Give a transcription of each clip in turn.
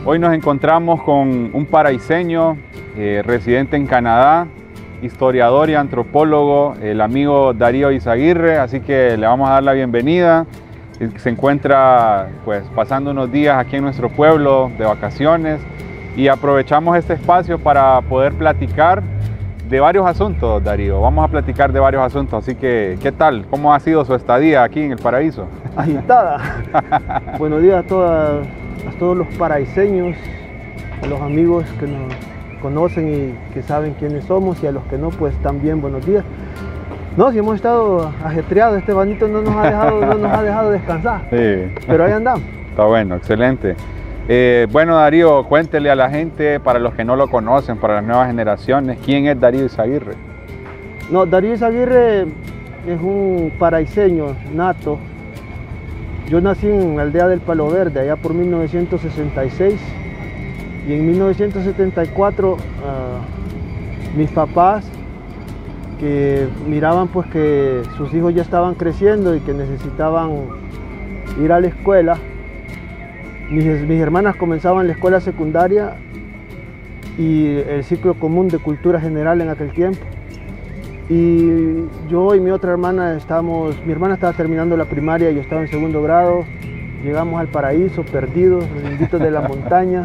Hoy nos encontramos con un paraiseño, residente en Canadá, historiador y antropólogo, el amigo Darío Izaguirre, así que le vamos a dar la bienvenida. Se encuentra pues pasando unos días aquí en nuestro pueblo de vacaciones y aprovechamos este espacio para poder platicar de varios asuntos, Darío. Vamos a platicar de varios asuntos, así que ¿qué tal? ¿Cómo ha sido su estadía aquí en el paraíso? Agitada. Buenos días a todos los paraiseños, a los amigos que nos conocen y que saben quiénes somos, y a los que no, pues también buenos días. No, si hemos estado ajetreados, este banito no nos ha dejado descansar, Sí. Pero ahí andamos. Está bueno, excelente. Bueno, Darío, cuéntele a la gente, para los que no lo conocen, para las nuevas generaciones, ¿quién es Darío Izaguirre? No, Darío Izaguirre es un paraiseño nato. Yo nací en la aldea del Palo Verde, allá por 1966, y en 1974 mis papás, que miraban pues que sus hijos ya estaban creciendo y que necesitaban ir a la escuela. Mis hermanas comenzaban la escuela secundaria y el ciclo común de cultura general en aquel tiempo. Y yo y mi otra hermana mi hermana estaba terminando la primaria y yo estaba en segundo grado. Llegamos al paraíso, perdidos, linditos de la montaña.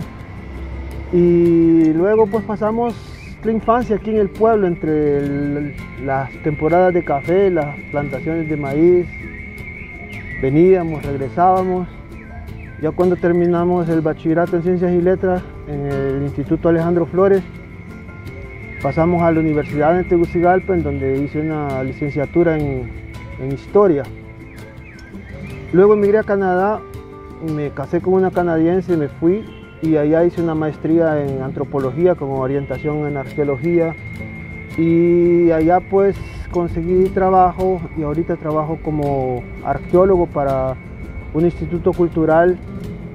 Y luego pues pasamos la infancia aquí en el pueblo, entre las temporadas de café, las plantaciones de maíz. Veníamos, regresábamos. Ya cuando terminamos el bachillerato en Ciencias y Letras en el Instituto Alejandro Flores, pasamos a la Universidad de Tegucigalpa, en donde hice una licenciatura en Historia. Luego emigré a Canadá, me casé con una canadiense, me fui y allá hice una maestría en Antropología con orientación en Arqueología. Y allá pues conseguí trabajo y ahorita trabajo como arqueólogo para un instituto cultural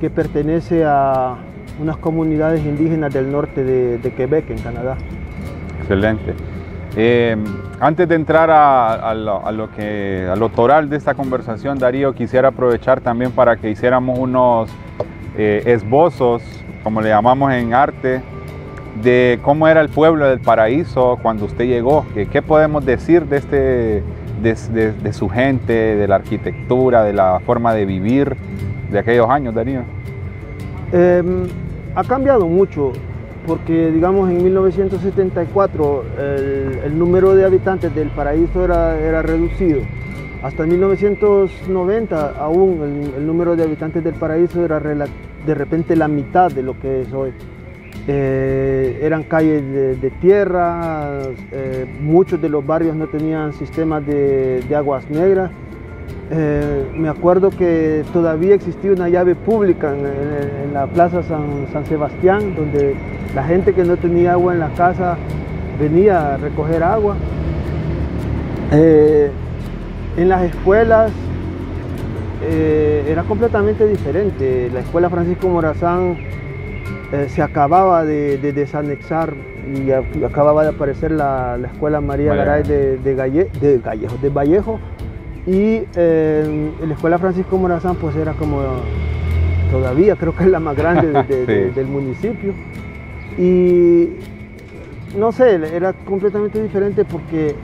que pertenece a unas comunidades indígenas del norte de Quebec, en Canadá. Excelente. Antes de entrar a lo toral de esta conversación, Darío, quisiera aprovechar también para que hiciéramos unos esbozos, como le llamamos en arte, de cómo era el pueblo del paraíso cuando usted llegó. ¿Qué podemos decir de su gente, de la arquitectura, de la forma de vivir de aquellos años, Darío? Ha cambiado mucho, porque digamos en 1974 el número de habitantes del paraíso era reducido. Hasta 1990 aún el número de habitantes del paraíso era de repente la mitad de lo que es hoy. Eran calles de tierra, muchos de los barrios no tenían sistemas de aguas negras. Me acuerdo que todavía existía una llave pública en la plaza San Sebastián, donde la gente que no tenía agua en la casa venía a recoger agua. En las escuelas era completamente diferente. La escuela Francisco Morazán se acababa de desanexar y acababa de aparecer la escuela María Garay de Vallejo, y la escuela Francisco Morazán pues era como, todavía creo que es la más grande del municipio, y no sé, era completamente diferente porque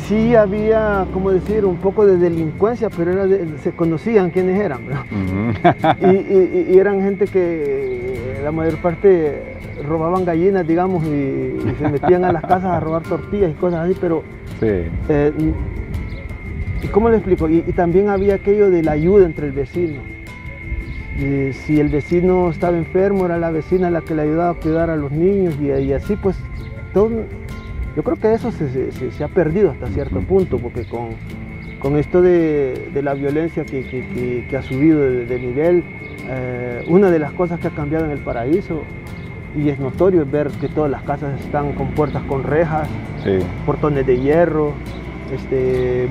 sí había, como decir, un poco de delincuencia, pero se conocían quiénes eran, ¿no? y eran gente que la mayor parte robaban gallinas, digamos, y se metían a las casas a robar tortillas y cosas así, pero sí. ¿Y cómo le explico? Y también había aquello de la ayuda entre el vecino. Si el vecino estaba enfermo, era la vecina la que le ayudaba a cuidar a los niños, y así pues todo. Yo creo que eso se ha perdido hasta cierto punto, porque con esto de la violencia que ha subido de nivel, una de las cosas que ha cambiado en el paraíso, y es notorio, es ver que todas las casas están con puertas con rejas, sí, portones de hierro.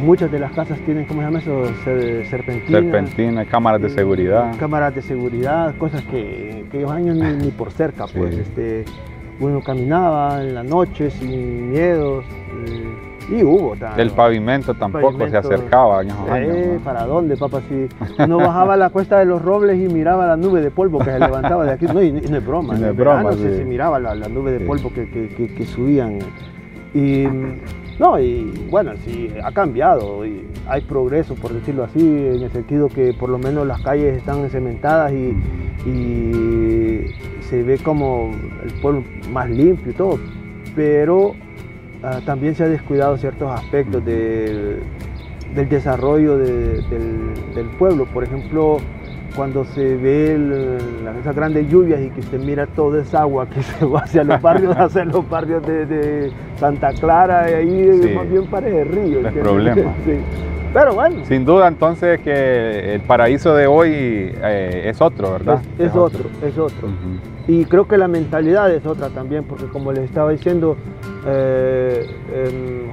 Muchas de las casas tienen, ¿cómo se llama eso? Serpentina, cámaras de seguridad. Cámaras de seguridad, cosas que en aquellos años ni por cerca, pues. Sí. Uno caminaba en la noche sin miedos, Y hubo el pavimento tampoco se acercaba en esos años, ¿no? ¿Para dónde, papá? Si uno bajaba la cuesta de los Robles y miraba la nube de polvo que se levantaba de aquí, no, y no es broma, no es broma, sí. se miraba la nube de polvo que subían. Y no, y bueno, sí, ha cambiado, y hay progreso, por decirlo así, en el sentido que por lo menos las calles están cementadas y se ve como el pueblo más limpio y todo, pero también se ha descuidado ciertos aspectos del desarrollo del pueblo. Por ejemplo, cuando se ve esas grandes lluvias y que usted mira toda esa agua que se va hacia los barrios de Santa Clara, y ahí sí, más bien parece río. Es problema. Sí. Pero bueno. Sin duda entonces que el Paraíso de hoy es otro, ¿verdad? Es otro. Y creo que la mentalidad es otra también, porque como les estaba diciendo,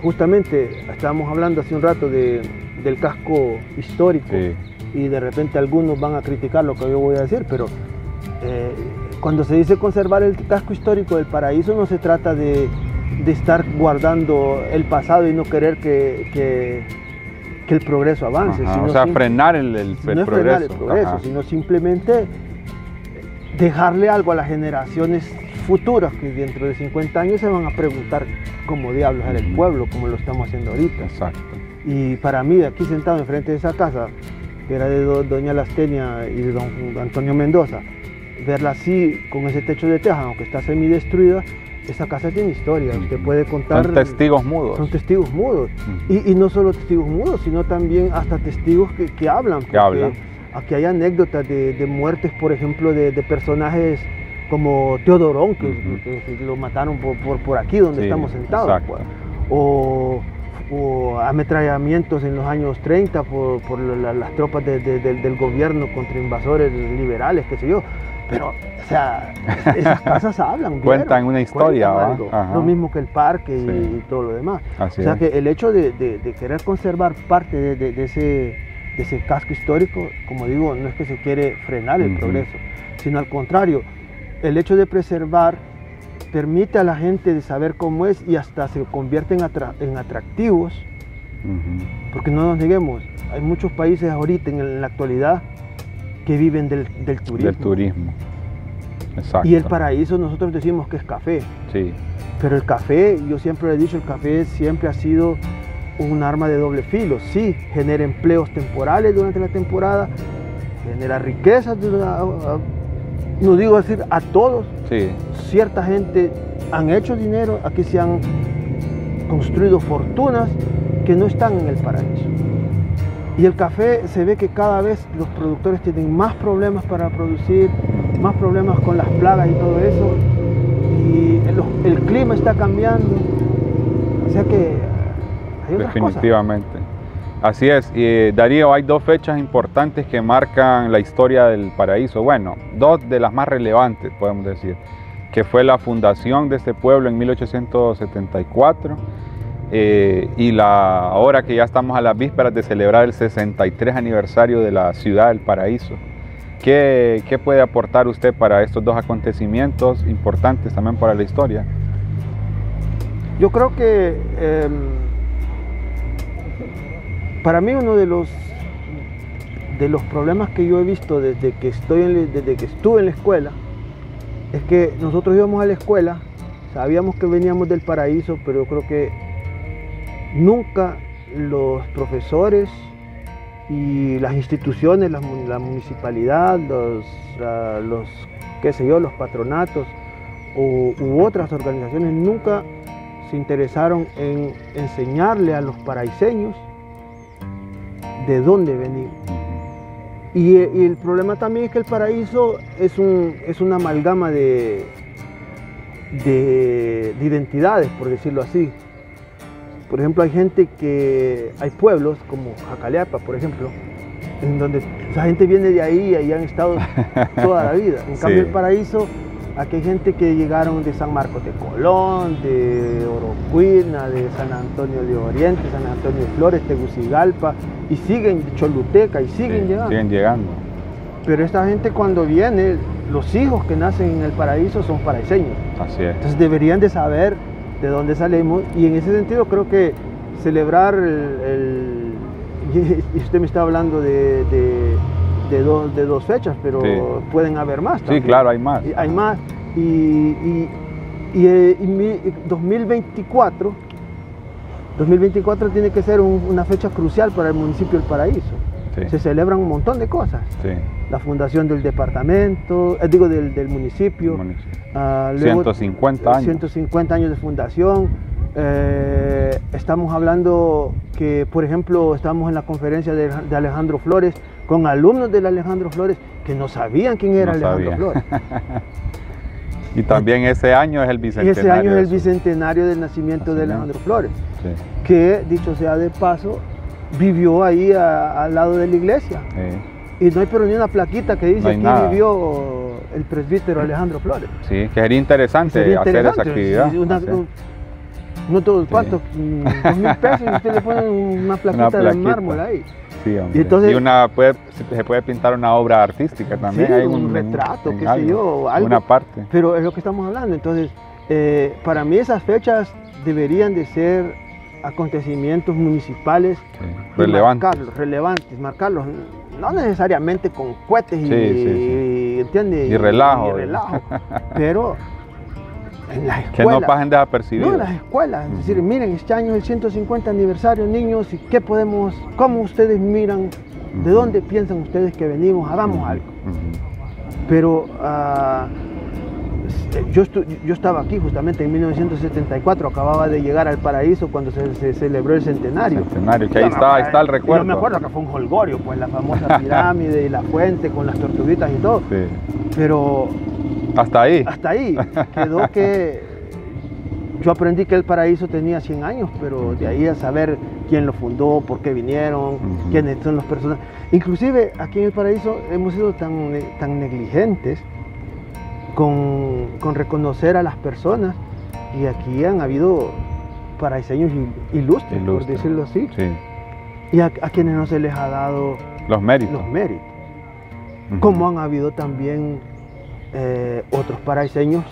justamente estábamos hablando hace un rato del casco histórico, sí, y de repente algunos van a criticar lo que yo voy a decir, pero cuando se dice conservar el casco histórico del Paraíso, no se trata de estar guardando el pasado y no querer que el progreso avance. Ajá, o sea, frenar el progreso. Frenar el progreso, sino simplemente dejarle algo a las generaciones futuras que dentro de 50 años se van a preguntar cómo diablos era el pueblo, como lo estamos haciendo ahorita. Exacto. Y para mí, aquí sentado enfrente de esa casa, que era de doña Lastenia y de don Antonio Mendoza, verla así, con ese techo de teja, aunque está semidestruida, esa casa tiene historia. Usted puede contar... Son testigos mudos. Son testigos mudos. Y no solo testigos mudos, sino también hasta testigos que hablan. Que hablan. Aquí hay anécdotas de muertes, por ejemplo, de personajes como Teodorón, que lo mataron por aquí donde estamos sentados. Pues. O ametrallamientos en los años 30 por las tropas del gobierno contra invasores liberales, qué sé yo. Pero, o sea, esas casas hablan. Cuentan una historia. Lo mismo que el parque y todo lo demás. Así o sea, que el hecho de querer conservar parte de ese casco histórico, como digo, no es que se quiere frenar el progreso, sino al contrario, el hecho de preservar permite a la gente de saber cómo es y hasta se convierte en atractivos, porque no nos neguemos, hay muchos países ahorita en la actualidad que viven del turismo. Del turismo, exacto. Y el Paraíso nosotros decimos que es café, sí, pero el café, yo siempre he dicho, el café siempre ha sido un arma de doble filo. Sí, genera empleos temporales durante la temporada, genera riquezas, no digo decir a todos, sí, cierta gente han hecho dinero, aquí se han construido fortunas que no están en el Paraíso. Y el café se ve que cada vez los productores tienen más problemas para producir, más problemas con las plagas y todo eso, y el clima está cambiando, o sea que hay otras definitivamente cosas. Así es. Darío, hay dos fechas importantes que marcan la historia del Paraíso, bueno, dos de las más relevantes podemos decir, que fue la fundación de este pueblo en 1874 y ahora que ya estamos a las vísperas de celebrar el 63 aniversario de la ciudad del Paraíso. ¿Qué puede aportar usted para estos dos acontecimientos importantes también para la historia? Yo creo que para mí uno de los problemas que yo he visto desde que estuve en la escuela es que nosotros íbamos a la escuela, sabíamos que veníamos del Paraíso, pero yo creo que nunca los profesores y las instituciones, la municipalidad, qué sé yo, los patronatos u otras organizaciones nunca se interesaron en enseñarle a los paraiseños de dónde venimos. Y el problema también es que el Paraíso es una amalgama de identidades, por decirlo así. Por ejemplo, hay pueblos como Jacaleapa, por ejemplo, en donde esa gente viene de ahí y han estado toda la vida. En cambio, el Paraíso, aquí hay gente que llegaron de San Marcos de Colón, de Orocuina, de San Antonio de Oriente, San Antonio de Flores, Tegucigalpa, y siguen, Choluteca, y siguen llegando. Siguen llegando. Pero esta gente cuando viene, los hijos que nacen en el Paraíso son paraiseños. Así es. Entonces deberían de saber de dónde salimos, y en ese sentido creo que celebrar y usted me está hablando de dos fechas, pero Sí. pueden haber más también. Sí, claro, hay más. Hay más. Y 2024 tiene que ser una fecha crucial para el municipio del Paraíso. Sí. Se celebran un montón de cosas. Sí. La fundación del departamento, del municipio. Luego, 150 años. 150 años de fundación. Estamos hablando que, por ejemplo, estamos en la conferencia de Alejandro Flores con alumnos del Alejandro Flores que no sabían quién era Alejandro Flores. Y también ese año es el bicentenario. Ese año es el bicentenario del nacimiento de Alejandro Flores, sí. Que, dicho sea de paso, vivió ahí al lado de la iglesia. Sí. Y no hay pero ni una plaquita que dice No hay aquí nada. vivió el presbítero Alejandro Flores. Sí, que sería interesante hacer esa actividad. Sí, no todo el cuarto, 2.000 pesos y usted le pone una plaquita de mármol ahí. Sí, hombre. Y entonces, se puede pintar una obra artística también. Sí, hay un retrato, qué sé yo, algo. Una parte. Pero es lo que estamos hablando. Entonces, para mí esas fechas deberían de ser acontecimientos municipales, Sí, relevantes. Marcarlos, no necesariamente con cohetes ¿entiendes? Y relajo. Pero en las Que escuelas. no pasen desapercibidos. No, en las escuelas. Es decir, miren, este año es el 150 aniversario, niños, y cómo ustedes miran, de dónde piensan ustedes que venimos, hagamos algo. Pero yo estaba aquí justamente en 1974, acababa de llegar al Paraíso cuando se celebró el centenario. Que ahí está el recuerdo. Yo me acuerdo que fue un jolgorio, pues la famosa pirámide y la fuente con las tortuguitas y todo. Sí. Pero hasta ahí quedó que yo aprendí que el Paraíso tenía 100 años, pero de ahí a saber quién lo fundó, por qué vinieron, quiénes son los personajes. Inclusive aquí en el Paraíso hemos sido tan negligentes con reconocer a las personas, y aquí han habido paraíseños ilustres, por decirlo así, sí. Y a quienes no se les ha dado los méritos. Como han habido también otros paraíseños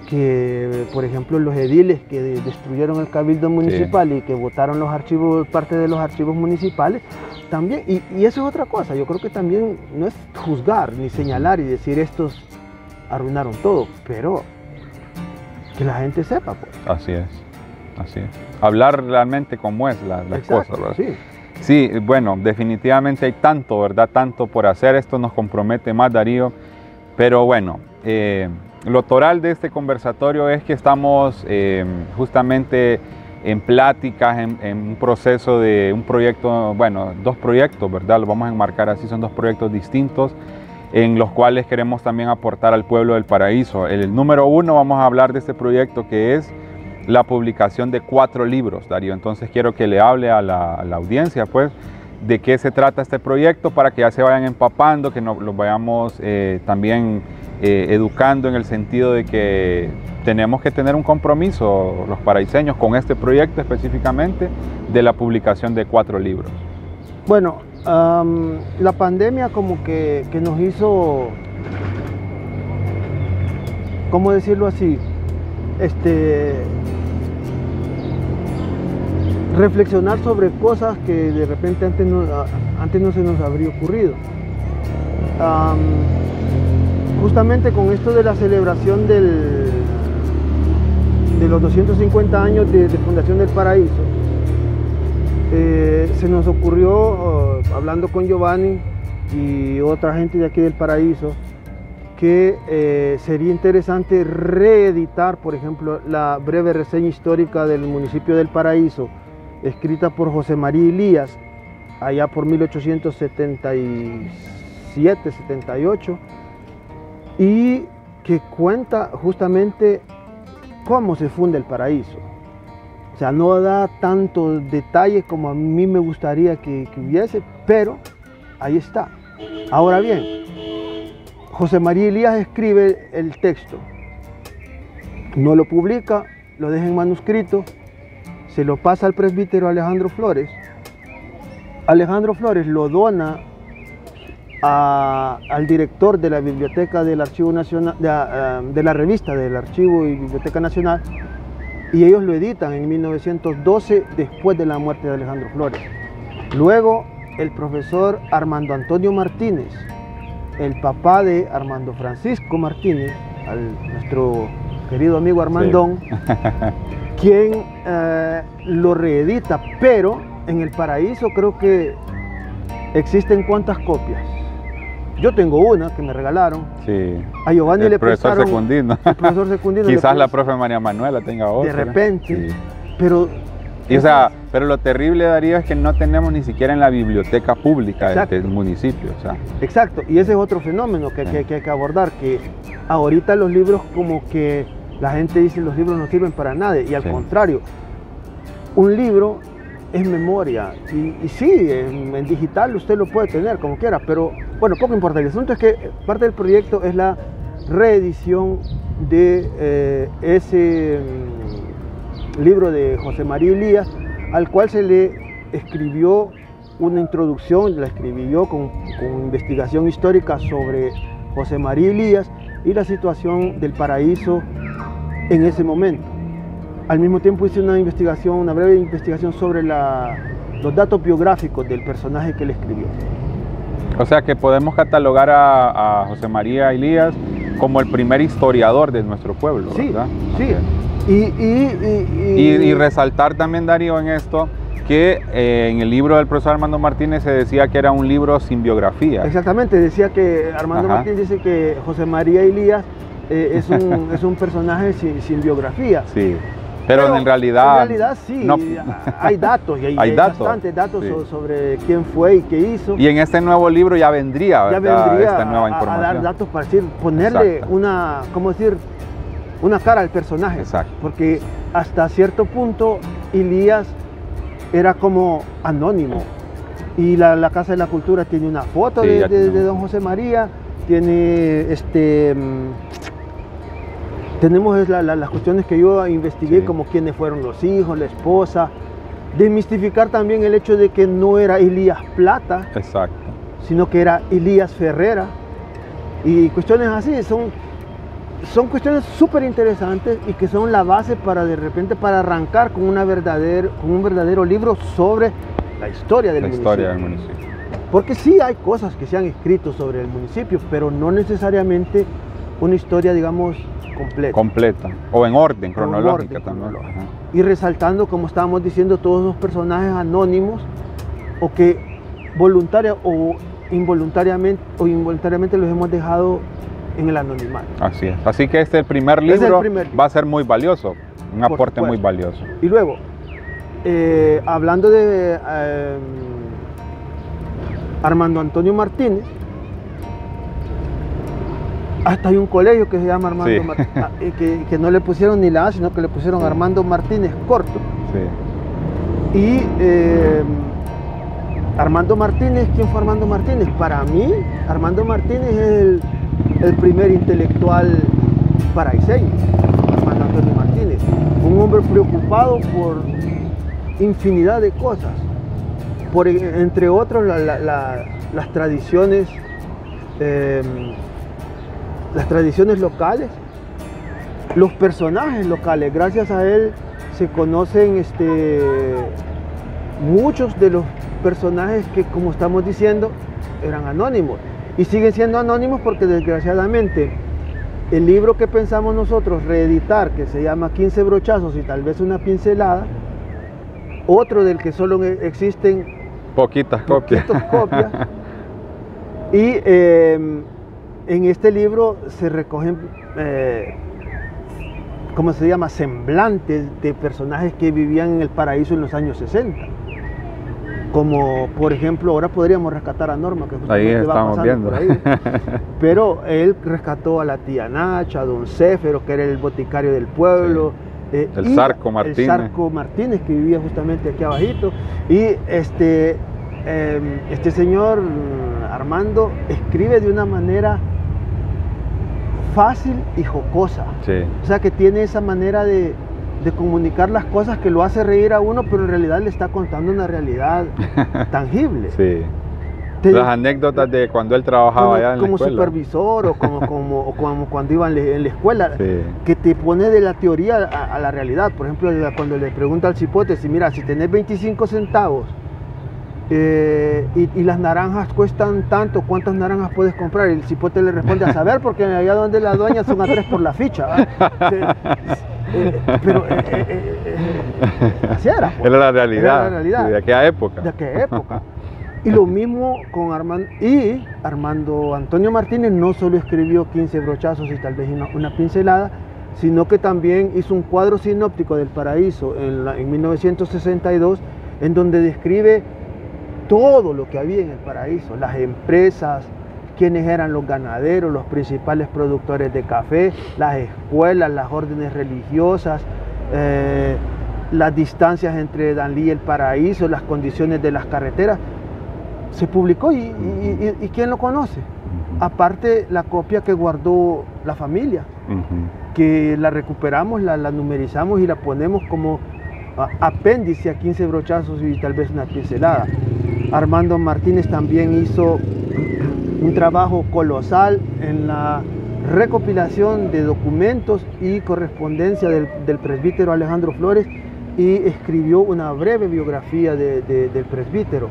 que, por ejemplo, los ediles que destruyeron el cabildo municipal, sí, y que botaron parte de los archivos municipales también, y eso es otra cosa. Yo creo que también no es juzgar ni señalar y decir estos arruinaron todo, pero que la gente sepa, pues. Así es. Hablar realmente como es las cosas, ¿verdad? Sí. Sí, bueno, definitivamente hay tanto, ¿verdad? Tanto por hacer. Esto nos compromete más, Darío. Pero bueno, lo toral de este conversatorio es que estamos justamente en pláticas, en un proceso de un proyecto, bueno, dos proyectos, ¿verdad? Lo vamos a enmarcar así, son dos proyectos distintos en los cuales queremos también aportar al pueblo del Paraíso. El número uno, vamos a hablar de este proyecto que es la publicación de 4 libros, Darío. Entonces quiero que le hable a la audiencia, pues, de qué se trata este proyecto para que ya se vayan empapando, que los vayamos también educando en el sentido de que tenemos que tener un compromiso los paraíseños con este proyecto específicamente de la publicación de 4 libros. Bueno, la pandemia como que nos hizo, ¿cómo decirlo así? Reflexionar sobre cosas que de repente antes no se nos habría ocurrido. Justamente con esto de la celebración de los 250 años de fundación del Paraíso, se nos ocurrió, hablando con Giovanni y otra gente de aquí del Paraíso, que sería interesante reeditar, por ejemplo, la breve reseña histórica del municipio del Paraíso, escrita por José María Elías, allá por 1877-78, y que cuenta justamente cómo se funda el Paraíso. O sea, no da tantos detalles como a mí me gustaría que hubiese, pero ahí está. Ahora bien, José María Elías escribe el texto, no lo publica, lo deja en manuscrito, se lo pasa al presbítero Alejandro Flores. Alejandro Flores lo dona al director de la biblioteca del Archivo Nacional, de la revista del Archivo y Biblioteca Nacional, y ellos lo editan en 1912 después de la muerte de Alejandro Flores. Luego el profesor Armando Antonio Martínez, el papá de Armando Francisco Martínez, nuestro querido amigo Armandón, sí. Quien lo reedita, pero en El Paraíso creo que existen ¿cuántas copias? Yo tengo una que me regalaron. Sí. A Giovanni le prestaron. Secundino. El profesor Secundino. Quizás la profe María Manuela tenga otra. De repente. Sí. Pero... Y, o sea, pero lo terrible, Darío, es que no tenemos ni siquiera en la biblioteca pública del municipio. O sea. Exacto. Y ese es otro fenómeno que hay que abordar, que ahorita los libros como que la gente dice los libros no sirven para nada. Y al contrario, un libro es memoria. Y sí, en digital usted lo puede tener como quiera, pero bueno, poco importa. El asunto es que parte del proyecto es la reedición de ese libro de José María Elías, al cual se le escribió una introducción, la escribí yo con investigación histórica sobre José María Elías y la situación del Paraíso en ese momento. Al mismo tiempo hice una investigación, una breve investigación sobre los datos biográficos del personaje que él escribió. O sea que podemos catalogar a José María Elías como el primer historiador de nuestro pueblo, ¿verdad? Sí, okay. Y resaltar también, Darío, en esto, que en el libro del profesor Armando Martínez se decía que era un libro sin biografía. Exactamente, decía que Armando Martínez dice que José María Elías es un personaje sin biografía. Sí. Pero en realidad sí, no, hay datos, y hay bastantes datos sí. sobre quién fue y qué hizo. Y en este nuevo libro ya vendría, esta nueva información. A dar datos para decir, ponerle una cara al personaje. Exacto. Porque hasta cierto punto Elías era como anónimo. Y la Casa de la Cultura tiene una foto de don José María, tiene tenemos las cuestiones que yo investigué, sí. como quiénes fueron los hijos, la esposa, desmistificar también el hecho de que no era Elías Plata, exacto. sino que era Elías Ferrera, y cuestiones así, son cuestiones súper interesantes y que son la base para de repente para arrancar con un verdadero libro sobre la historia del municipio. Porque sí hay cosas que se han escrito sobre el municipio, pero no necesariamente una historia, digamos, completa o en orden cronológica también. Y resaltando, como estábamos diciendo, todos los personajes anónimos o que voluntaria o involuntariamente los hemos dejado en el anonimato. Así es. Así que este primer libro va a ser muy valioso, un aporte muy valioso. Y luego, hablando de Armando Antonio Martínez, hasta hay un colegio que se llama Armando Martínez, que no le pusieron ni la A, sino que le pusieron Armando Martínez corto. Sí. Y Armando Martínez, ¿quién fue Armando Martínez? Para mí, Armando Martínez es el primer intelectual paraiseño, Armando Antonio Martínez. Un hombre preocupado por infinidad de cosas, por, entre otros las tradiciones locales, los personajes locales. Gracias a él se conocen muchos de los personajes que, como estamos diciendo, eran anónimos y siguen siendo anónimos porque desgraciadamente el libro que pensamos nosotros reeditar, que se llama 15 brochazos y tal vez una pincelada, otro del que solo existen poquitas copias y en este libro se recogen, ¿cómo se llama?, semblantes de personajes que vivían en el Paraíso en los años 60. Como, por ejemplo, ahora podríamos rescatar a Norma, que justamente ahí va pasando por ahí. Pero él rescató a la tía Nacha, a don Céfero, que era el boticario del pueblo. Sí. El Zarco Martínez. El Zarco Martínez, que vivía justamente aquí abajito. Y este señor Armando escribe de una manera fácil y jocosa. Sí. O sea, que tiene esa manera de comunicar las cosas que lo hace reír a uno, pero en realidad le está contando una realidad tangible. Sí. Las anécdotas de cuando él trabajaba allá en la como escuela. supervisor o como cuando iba en la escuela, Sí. que te pone de la teoría a la realidad. Por ejemplo, cuando le pregunta al cipote, si mira, si tenés 25 centavos y las naranjas cuestan tanto, ¿cuántas naranjas puedes comprar? Y el cipote le responde, a saber, porque allá donde la dueña son a 3 por la ficha. Pero así era. Pues. Era la realidad, Era la realidad. de aquella época. De aquella época. Y lo mismo con Armando. Y Armando Antonio Martínez no solo escribió 15 brochazos y tal vez una pincelada, sino que también hizo un cuadro sinóptico del paraíso en 1962, en donde describe todo lo que había en el paraíso, las empresas, quiénes eran los ganaderos, los principales productores de café, las escuelas, las órdenes religiosas, las distancias entre Danlí y el paraíso, las condiciones de las carreteras. Se publicó y ¿quién lo conoce? Aparte la copia que guardó la familia, que la recuperamos, la numerizamos y la ponemos como apéndice a 15 brochazos y tal vez una pincelada. Armando Martínez también hizo un trabajo colosal en la recopilación de documentos y correspondencia del presbítero Alejandro Flores, y escribió una breve biografía del presbítero.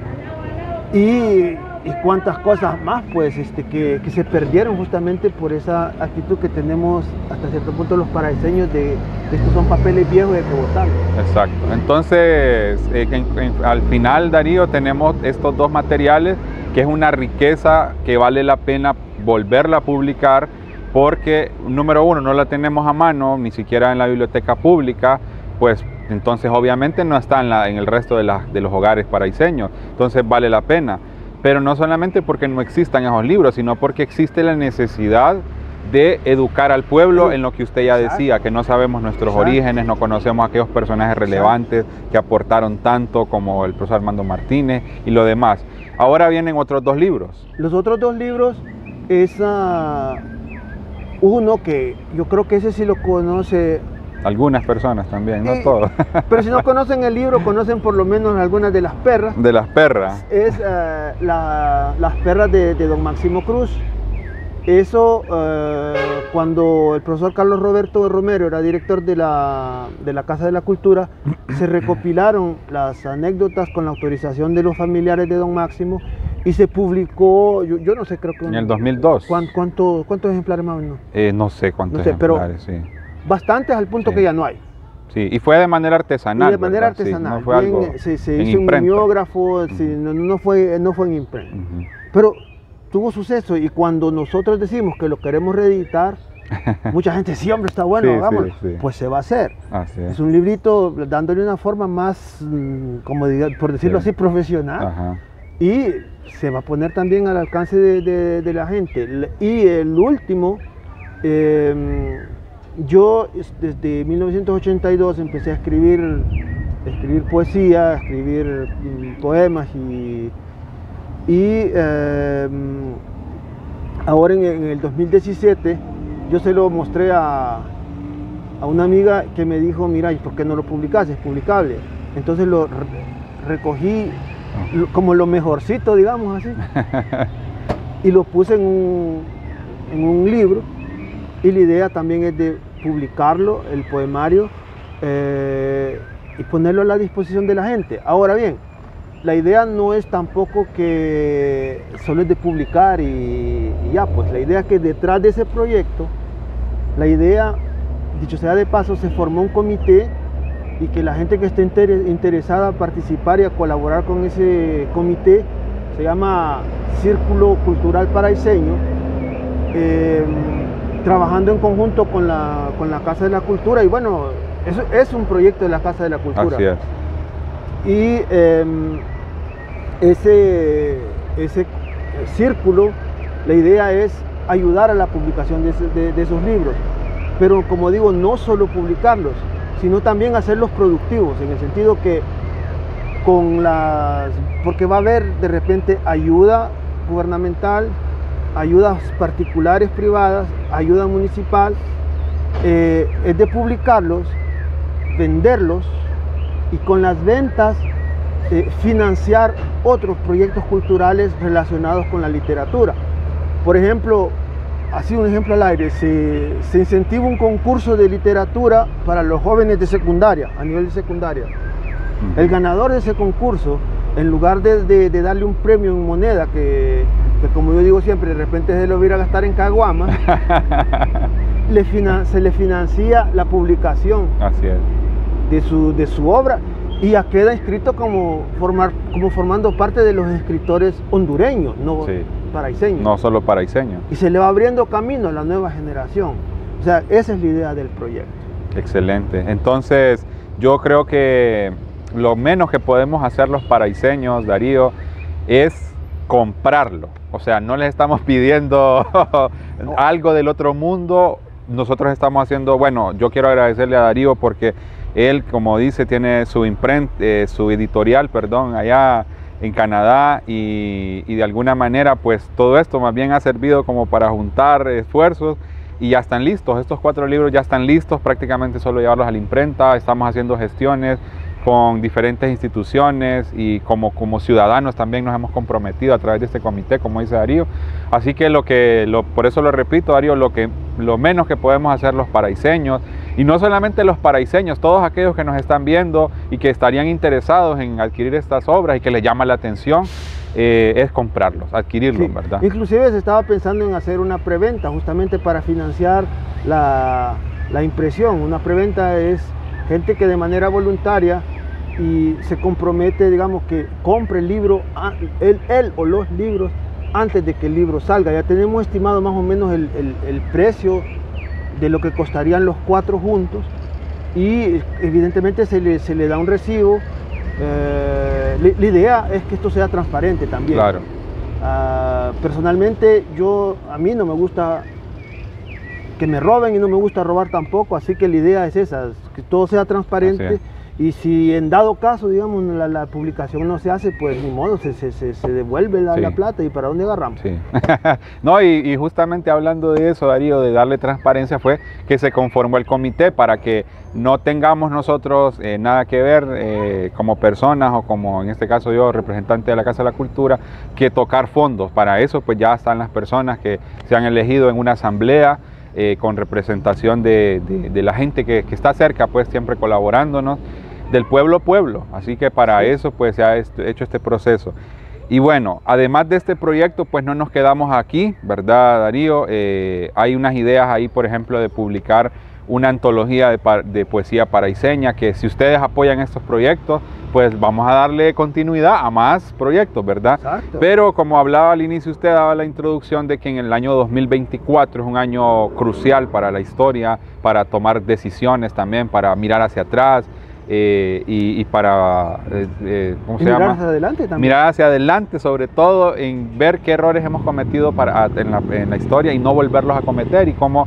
Y cuántas cosas más, pues, que se perdieron justamente por esa actitud que tenemos hasta cierto punto los paraiseños de estos son papeles viejos y hay que botarlos. Exacto. Entonces, al final, Darío, tenemos estos dos materiales, que es una riqueza que vale la pena volverla a publicar, porque, número uno, no la tenemos a mano, ni siquiera en la biblioteca pública, pues entonces obviamente no está en el resto de los hogares paraiseños, entonces vale la pena. Pero no solamente porque no existan esos libros, sino porque existe la necesidad de educar al pueblo en lo que usted ya decía, que no sabemos nuestros orígenes, no conocemos a aquellos personajes relevantes que aportaron tanto como el profesor Armando Martínez y lo demás. Ahora vienen otros dos libros. Los otros dos libros es uno que yo creo que ese sí lo conoce algunas personas también, no todos. Pero si no conocen el libro, conocen por lo menos algunas de las perras. De las perras. Es las perras de don Máximo Cruz. Eso, cuando el profesor Carlos Roberto Romero era director de la Casa de la Cultura, se recopilaron las anécdotas con la autorización de los familiares de don Máximo y se publicó, yo no sé, creo que... En el 2002. ¿Cuántos ejemplares más o menos? No sé cuántos no sé, ejemplares, pero sí. Bastantes al punto que ya no hay. Sí, y fue de manera artesanal. Y de manera ¿verdad? artesanal. Sí, no fue algo se hizo un mimeógrafo, sí, no fue en imprenta. Pero tuvo suceso, y cuando nosotros decimos que lo queremos reeditar, mucha gente, sí, hombre, está bueno, hagámoslo. Pues se va a hacer. Es un librito dándole una forma más, como por decirlo así, profesional. Y se va a poner también al alcance de la gente. Y el último, yo desde 1982 empecé a escribir poesía, a escribir poemas y ahora en el 2017 yo se lo mostré a una amiga que me dijo, mira, ¿y por qué no lo publicas? Es publicable. Entonces lo recogí como lo mejorcito, digamos así, y lo puse en un libro. Y la idea también es de publicarlo, el poemario, y ponerlo a la disposición de la gente. Ahora bien, la idea no es tampoco que solo es de publicar y ya, pues la idea es que detrás de ese proyecto, la idea, dicho sea de paso, se formó un comité, y que la gente que esté interesada a participar y a colaborar con ese comité, se llama Círculo Cultural Paraiseño, trabajando en conjunto con la Casa de la Cultura. Y bueno, eso es un proyecto de la Casa de la Cultura. Así es. Y ese círculo, la idea es ayudar a la publicación de esos libros. Pero como digo, no solo publicarlos, sino también hacerlos productivos, en el sentido que porque va a haber de repente ayuda gubernamental, ayudas particulares, privadas, ayuda municipal, es de publicarlos, venderlos, y con las ventas financiar otros proyectos culturales relacionados con la literatura. Por ejemplo, así un ejemplo al aire, se incentiva un concurso de literatura para los jóvenes de secundaria, a nivel de secundaria. El ganador de ese concurso, en lugar de darle un premio en moneda, que como yo digo siempre, de repente se lo va a ir a gastar en caguamas, se le financia la publicación. Así es. de su obra, y ya queda inscrito como formando parte de los escritores hondureños, no Sí. paraiseños. No solo paraiseños. Y se le va abriendo camino a la nueva generación. O sea, esa es la idea del proyecto. Excelente. Entonces, yo creo que lo menos que podemos hacer los paraiseños, Darío, es comprarlo. O sea, no les estamos pidiendo algo del otro mundo. Nosotros estamos haciendo, bueno, yo quiero agradecerle a Darío porque él, como dice, tiene su imprenta, su editorial, perdón, allá en Canadá, y de alguna manera pues todo esto más bien ha servido como para juntar esfuerzos, y ya están listos. Estos 4 libros ya están listos, prácticamente solo llevarlos a la imprenta. Estamos haciendo gestiones con diferentes instituciones, y como ciudadanos también nos hemos comprometido a través de este comité, como dice Darío. Así que por eso lo repito, Darío, lo menos que podemos hacer los paraiseños, y no solamente los paraiseños, todos aquellos que nos están viendo y que estarían interesados en adquirir estas obras y que les llama la atención, es comprarlos, adquirirlos, Sí. ¿verdad? Inclusive se estaba pensando en hacer una preventa justamente para financiar la impresión. Una preventa es gente que de manera voluntaria y se compromete, digamos, que compre el libro, él o los libros, antes de que el libro salga. Ya tenemos estimado más o menos el precio de lo que costarían los 4 juntos, y evidentemente se le da un recibo. La idea es que esto sea transparente también. Claro. Personalmente, a mí no me gusta que me roben y no me gusta robar tampoco, así que la idea es esa, que todo sea transparente. Y si en dado caso, digamos, la publicación no se hace, pues ni modo, se devuelve la plata. ¿Y para dónde agarramos? Sí. No, y justamente hablando de eso, Darío, de darle transparencia, fue que se conformó el comité para que no tengamos nosotros nada que ver como personas, o como en este caso yo, representante de la Casa de la Cultura, que tocar fondos. Para eso pues ya están las personas que se han elegido en una asamblea, con representación de la gente que está cerca, pues siempre colaborándonos, del pueblo a pueblo. Así que para eso pues se ha hecho este proceso. Y bueno, además de este proyecto, pues no nos quedamos aquí, ¿verdad, Darío? Hay unas ideas ahí, por ejemplo, de publicar una antología de poesía paraiseña, que si ustedes apoyan estos proyectos, pues vamos a darle continuidad a más proyectos, ¿verdad? Exacto. Pero como hablaba al inicio, usted daba la introducción de que en el año 2024 es un año crucial para la historia, para tomar decisiones también, para mirar hacia atrás, y para, ¿cómo se llama? Mirar hacia adelante también. Mirar hacia adelante, sobre todo en ver qué errores hemos cometido en la historia y no volverlos a cometer, y cómo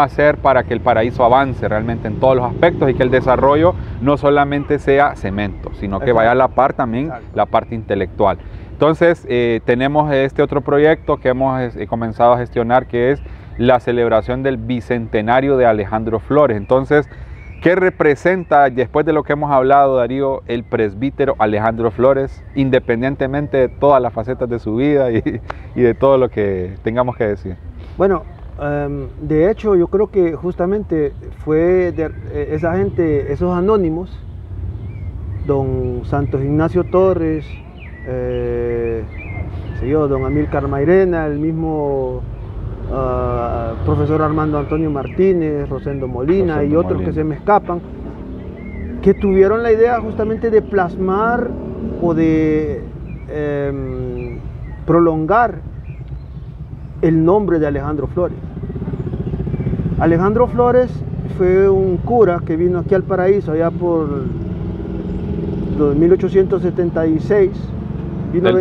hacer para que el paraíso avance realmente en todos los aspectos, y que el desarrollo no solamente sea cemento, sino que vaya a la par también la parte intelectual. Entonces tenemos este otro proyecto que hemos comenzado a gestionar, que es la celebración del bicentenario de Alejandro Flores. Entonces, ¿qué representa, después de lo que hemos hablado, Darío, el presbítero Alejandro Flores, independientemente de todas las facetas de su vida y de todo lo que tengamos que decir? Bueno, de hecho, yo creo que justamente fue esa gente, esos anónimos, don Santos Ignacio Torres, don Amílcar Mairena, el mismo profesor Armando Antonio Martínez, Rosendo Molina y otros que se me escapan, que tuvieron la idea justamente de plasmar o de prolongar el nombre de Alejandro Flores. Alejandro Flores fue un cura que vino aquí al paraíso allá por 1876.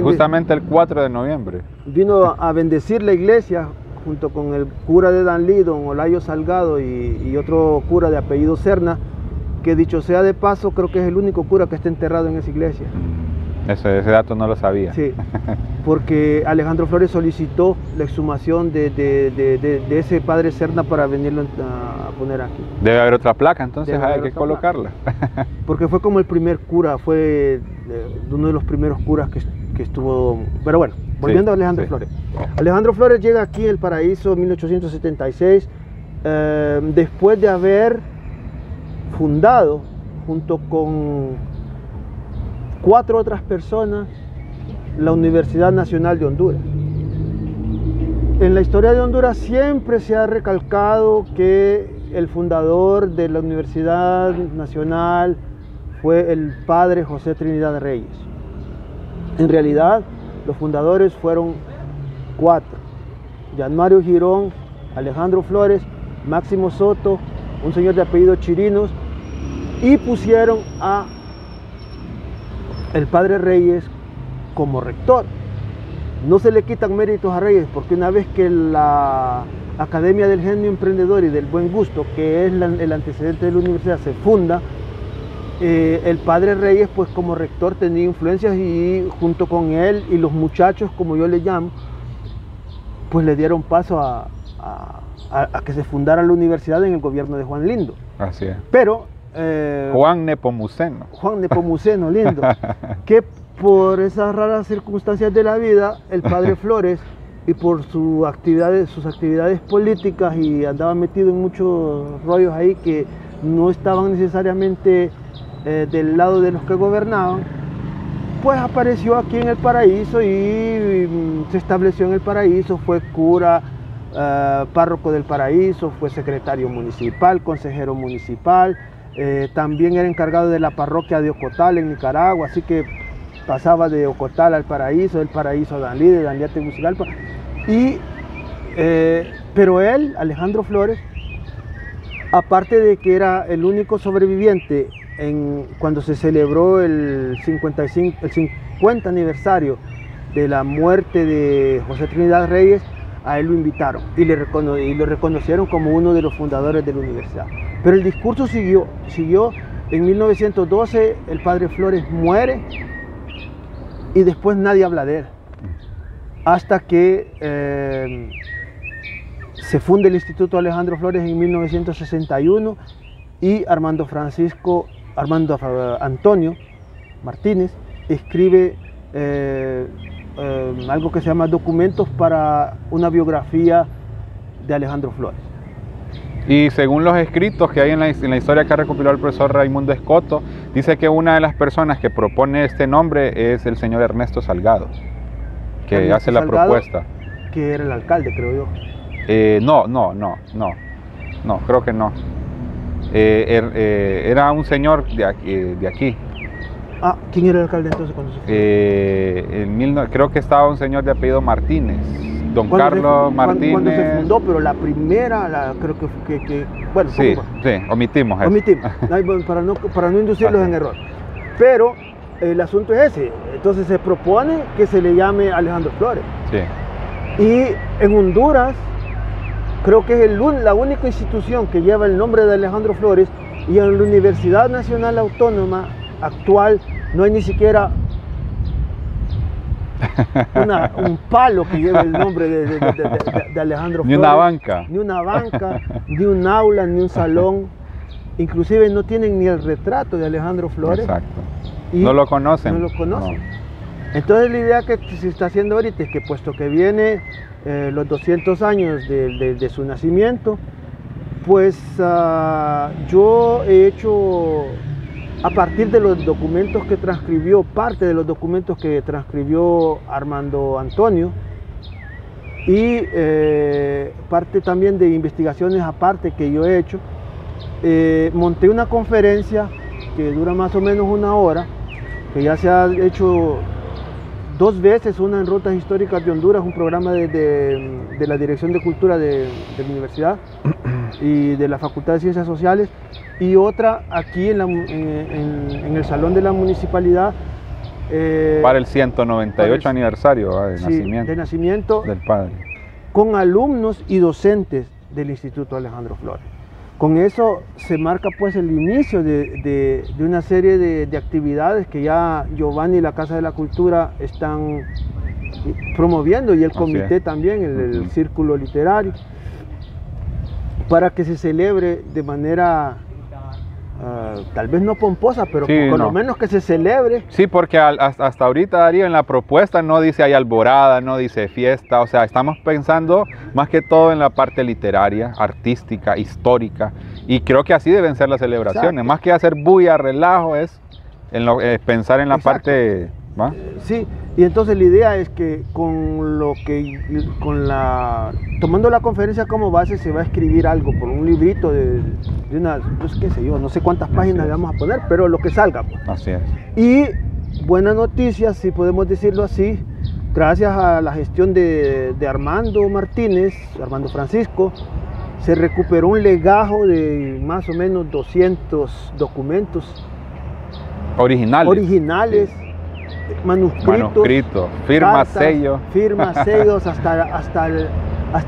Justamente el 4 de noviembre. Vino a bendecir la iglesia junto con el cura de Danlí, don Olayo Salgado, y otro cura de apellido Serna, que dicho sea de paso, creo que es el único cura que está enterrado en esa iglesia. Ese dato no lo sabía. Sí, porque Alejandro Flores solicitó la exhumación de ese padre Serna para venirlo a poner aquí. Debe haber otra placa, entonces Debe hay haber que otra colocarla. Porque fue como el primer cura, fue uno de los primeros curas que estuvo... Pero bueno, volviendo a Alejandro Flores. Alejandro Flores llega aquí en El Paraíso en 1876, después de haber fundado, junto con 4 otras personas, la Universidad Nacional de Honduras. En la historia de Honduras siempre se ha recalcado que el fundador de la Universidad Nacional fue el padre José Trinidad Reyes. En realidad, los fundadores fueron 4: Jean Mario Girón, Alejandro Flores, Máximo Soto, un señor de apellido Chirinos, y pusieron a el padre Reyes como rector. No se le quitan méritos a Reyes, porque una vez que la Academia del Genio Emprendedor y del Buen Gusto, que es el antecedente de la universidad, se funda, el padre Reyes, pues como rector, tenía influencias, y junto con él y los muchachos, como yo le llamo, pues le dieron paso a que se fundara la universidad en el gobierno de Juan Lindo. Así es. Pero Juan Nepomuceno. Juan Nepomuceno Lindo, que por esas raras circunstancias de la vida, el padre Flores, y por sus actividades políticas, y andaba metido en muchos rollos ahí que no estaban necesariamente del lado de los que gobernaban, pues apareció aquí en El Paraíso y se estableció en El Paraíso, fue cura, párroco del Paraíso, fue secretario municipal, consejero municipal, también era encargado de la parroquia de Ocotal en Nicaragua, así que pasaba de Ocotal al Paraíso, del Paraíso a Danlí, de Danlí a Tegucigalpa. Pero él, Alejandro Flores, aparte de que era el único sobreviviente cuando se celebró el 50 aniversario de la muerte de José Trinidad Reyes, a él lo invitaron y lo reconocieron como uno de los fundadores de la universidad. Pero el discurso siguió. En 1912 el padre Flores muere y después nadie habla de él, hasta que se funda el Instituto Alejandro Flores en 1961 y Armando Antonio Martínez escribe algo que se llama Documentos para una biografía de Alejandro Flores. Y según los escritos que hay en la historia que ha recopilado el profesor Raimundo Escoto, dice que una de las personas que propone este nombre es el señor Ernesto Salgado, que Ernesto hace la Salgado, propuesta. Que era el alcalde, creo yo. No, creo que no. Era un señor de aquí. Ah, ¿quién era el alcalde entonces cuando se fundó? Creo que estaba un señor de apellido Martínez, don Carlos Martínez. Cuando se fundó, pero la primera, creo que bueno, sí, omitimos eso. Omitimos, para no inducirlos en error. Pero el asunto es ese, entonces se propone que se le llame Alejandro Flores. Sí. Y en Honduras, creo que es la única institución que lleva el nombre de Alejandro Flores, y en la Universidad Nacional Autónoma actual no hay ni siquiera un palo que lleve el nombre de Alejandro Flores. Ni una banca. Ni una banca, ni un aula, ni un salón. Inclusive no tienen ni el retrato de Alejandro Flores. Exacto. No lo conocen. No lo conocen. No. Entonces la idea que se está haciendo ahorita es que, puesto que viene los 200 años de su nacimiento, pues yo he hecho, a partir de los documentos que transcribió, parte de los documentos que transcribió Armando Antonio, y parte también de investigaciones aparte que yo he hecho, monté una conferencia que dura más o menos 1 hora, que ya se ha hecho 2 veces, una en Rutas Históricas de Honduras, un programa de la Dirección de Cultura de la Universidad y de la Facultad de Ciencias Sociales, y otra aquí en el Salón de la Municipalidad. Para el 198 aniversario de nacimiento del padre. Con alumnos y docentes del Instituto Alejandro Flores. Con eso se marca pues el inicio de una serie de actividades que ya Giovanni y la Casa de la Cultura están promoviendo, y el comité también, el círculo literario, para que se celebre de manera tal vez no pomposa, pero sí, por lo menos que se celebre. Sí, porque hasta ahorita, Darío, en la propuesta no dice hay alborada, no dice fiesta, o sea, estamos pensando más que todo en la parte literaria, artística, histórica, y creo que así deben ser las celebraciones. Exacto. Más que hacer bulla, relajo, es pensar en la Exacto. Parte... ¿va? Sí, y entonces la idea es que tomando la conferencia como base, se va a escribir algo por un librito de unas, pues qué sé yo, no sé cuántas páginas le vamos a poner, pero lo que salga. Pues. Así es. Y buena noticia, si podemos decirlo así, gracias a la gestión de Armando Martínez, Armando Francisco, se recuperó un legajo de más o menos 200 documentos originales. Sí. Manuscritos, firmas, sellos. Firmas, sellos, hasta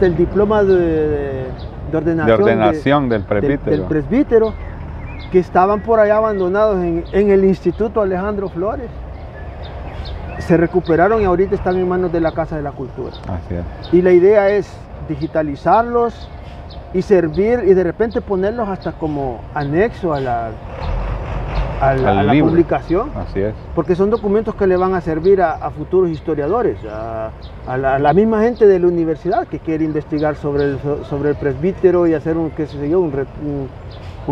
el diploma de ordenación del presbítero, que estaban por allá abandonados en el Instituto Alejandro Flores. Se recuperaron y ahorita están en manos de la Casa de la Cultura. Así es. Y la idea es digitalizarlos y servir, y de repente ponerlos hasta como anexo a la publicación. Así es. Porque son documentos que le van a servir a futuros historiadores, a la misma gente de la universidad que quiere investigar sobre el presbítero y hacer un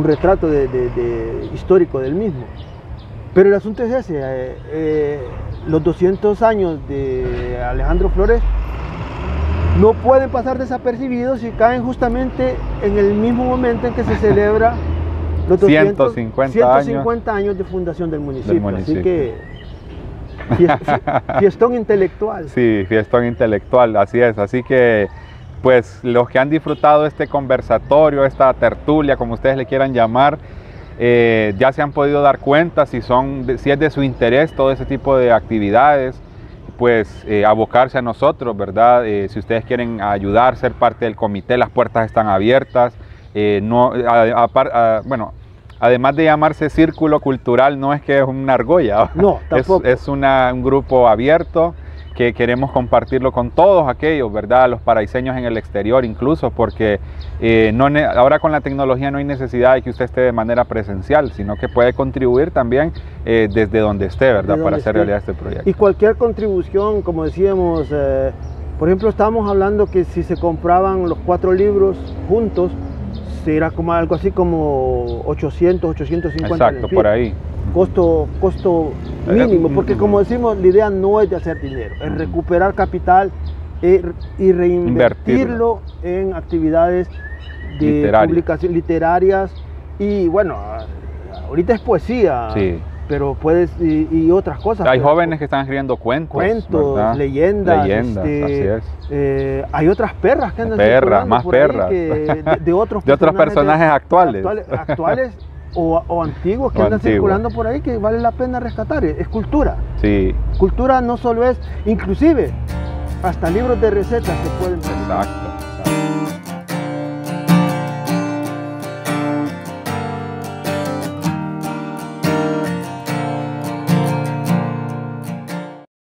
retrato histórico del mismo. Pero el asunto es ese, los 200 años de Alejandro Flores no pueden pasar desapercibidos y caen justamente en el mismo momento en que se celebra los 150 años de fundación del municipio. Así que fiestón intelectual. Sí, fiestón intelectual, así es. Así que pues los que han disfrutado este conversatorio, esta tertulia, como ustedes le quieran llamar, ya se han podido dar cuenta si es de su interés todo ese tipo de actividades, pues abocarse a nosotros, ¿verdad? Si ustedes quieren ayudar, ser parte del comité, las puertas están abiertas. Bueno, además de llamarse Círculo Cultural, no es que es una argolla. No, tampoco. Es un grupo abierto que queremos compartirlo con todos aquellos, ¿verdad? Los paraiseños en el exterior incluso, porque ahora con la tecnología no hay necesidad de que usted esté de manera presencial, sino que puede contribuir también desde donde esté, ¿verdad? Para hacer realidad este proyecto. Y cualquier contribución, como decíamos, por ejemplo, estábamos hablando que si se compraban los 4 libros juntos, era como algo así como 850. Exacto, por ahí. Costo mínimo, porque como decimos, la idea no es de hacer dinero, es recuperar capital y reinvertirlo en actividades de publicación literarias. Y bueno, ahorita es poesía. Sí. Pero y otras cosas. Hay jóvenes que están escribiendo cuentos, leyendas. Así es. Hay otras perras que andan más por perras. Ahí de otros personajes actuales o antiguos que andan circulando por ahí, que vale la pena rescatar. Es cultura. Sí. Cultura no solo es, inclusive hasta libros de recetas se pueden presentar. Exacto.